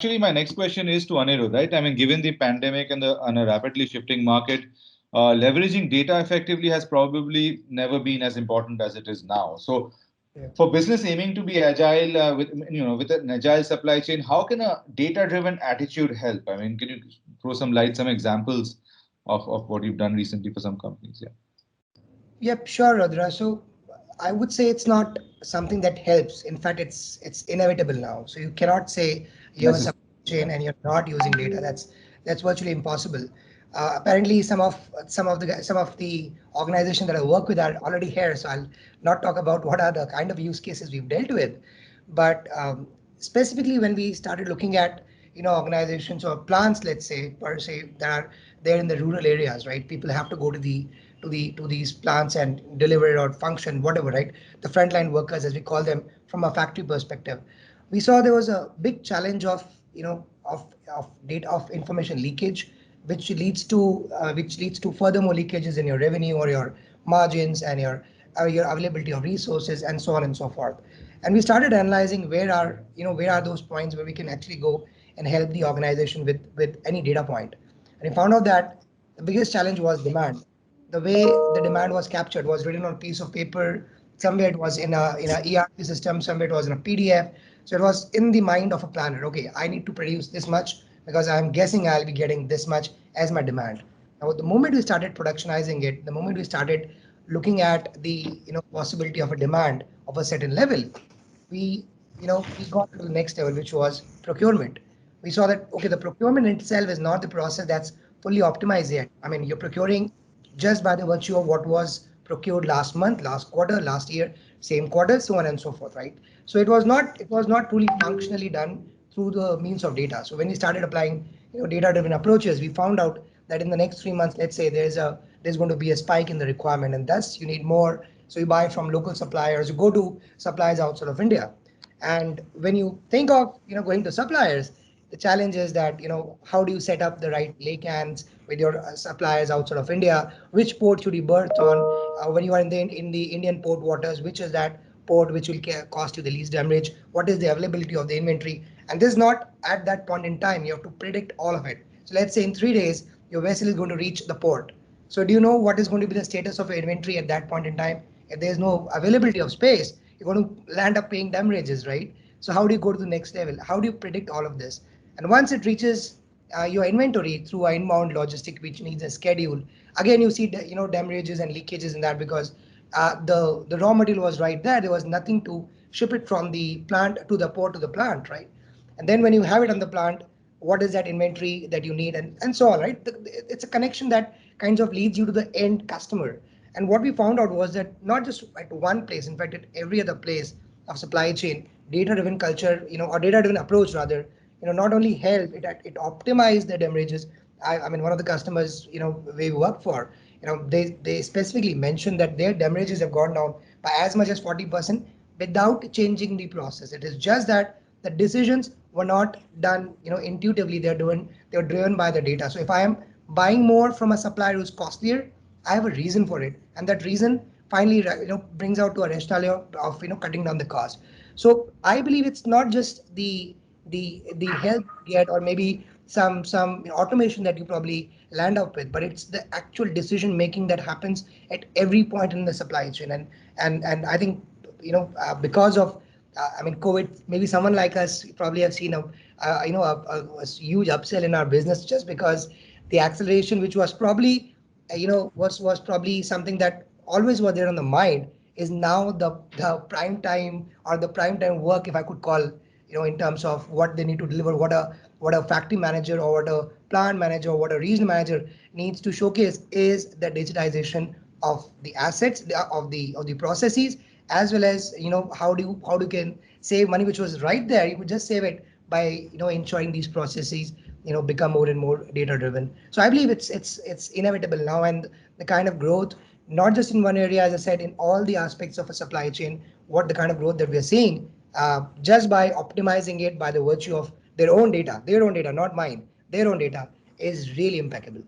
actually, my next question is to Anirudh, right? I mean, given the pandemic and a rapidly shifting market, leveraging data effectively has probably never been as important as it is now. So, Yeah. for business aiming to be agile with an agile supply chain, how can a data-driven attitude help? I mean, can you throw some light, some examples of what you've done recently for some companies? Yeah. Yep, sure, Radra. So I would say it's not something that helps. In fact, it's inevitable now. So you cannot say you have a Necessary. supply chain and you're not using data. That's virtually impossible. Apparently, some of the organizations that I work with are already here. So I'll not talk about what are the kind of use cases we've dealt with, but specifically when we started looking at organizations or plants, let's say per se, that are there in the rural areas, right? People have to go to these plants and deliver or function, whatever, right? The frontline workers, as we call them, from a factory perspective, we saw there was a big challenge of of data of information leakage, which leads to furthermore leakages in your revenue or your margins and your availability of resources and so on and so forth. And we started analyzing where are those points where we can actually go and help the organization with any data point. And we found out that the biggest challenge was demand. The way the demand was captured was written on a piece of paper. Somewhere it was in a ERP system, somewhere it was in a PDF. So it was in the mind of a planner. Okay, I need to produce this much because I'm guessing I'll be getting this much as my demand. Now, the moment we started productionizing it, the moment we started looking at the possibility of a demand of a certain level, we we got to the next level, which was procurement. We saw that okay, the procurement itself is not the process that's fully optimized yet. I mean, you're procuring just by the virtue of what was procured last month, last quarter, last year, same quarter, so on and so forth, right? So it was not truly functionally done through the means of data. So when we started applying data-driven approaches, we found out that in the next 3 months, let's say there's going to be a spike in the requirement, and thus you need more. So you buy from local suppliers, you go to suppliers outside of India. And when you think of going to suppliers, the challenge is that how do you set up the right laycans with your suppliers outside of India? Which port should you berth on when you are in the Indian port waters? Which is that port which will cost you the least damage? What is the availability of the inventory? And this is not at that point in time. You have to predict all of it. So let's say in 3 days your vessel is going to reach the port. So do you know what is going to be the status of your inventory at that point in time? If there is no availability of space, you're going to land up paying damages, right? So how do you go to the next level? How do you predict all of this? And once it reaches your inventory through an inbound logistic, which needs a schedule, again you see damages and leakages in that because the raw material was right there. There was nothing to ship it from the plant to the port to the plant, right? And then when you have it on the plant, what is that inventory that you need, and so on, right? It's a connection that kinds of leads you to the end customer. And what we found out was that not just at one place, in fact, at every other place of supply chain, data-driven culture, or data-driven approach rather, not only help it optimize the damages. I mean, one of the customers, we work for, they specifically mentioned that their damages have gone down by as much as 40% without changing the process. It is just that the decisions were not done, intuitively. They're driven by the data. So if I am buying more from a supplier who's costlier, I have a reason for it, and that reason finally, brings out to a rationale of cutting down the cost. So I believe it's not just the help you get or maybe some automation that you probably land up with, but it's the actual decision making that happens at every point in the supply chain. And I think because of I mean COVID, maybe someone like us probably have seen a huge upsell in our business just because the acceleration, which was probably was probably something that always was there on the mind, is now the prime time or the prime time work, if I could call, in terms of what they need to deliver, what a factory manager or what a plant manager or what a regional manager needs to showcase is the digitization of the assets, of the processes, as well as how do you can save money, which was right there. You could just save it by ensuring these processes become more and more data driven. So I believe it's inevitable now, and the kind of growth, not just in one area, as I said, in all the aspects of a supply chain, what the kind of growth that we are seeing, just by optimizing it by the virtue of their own data, not mine, their own data, is really impeccable.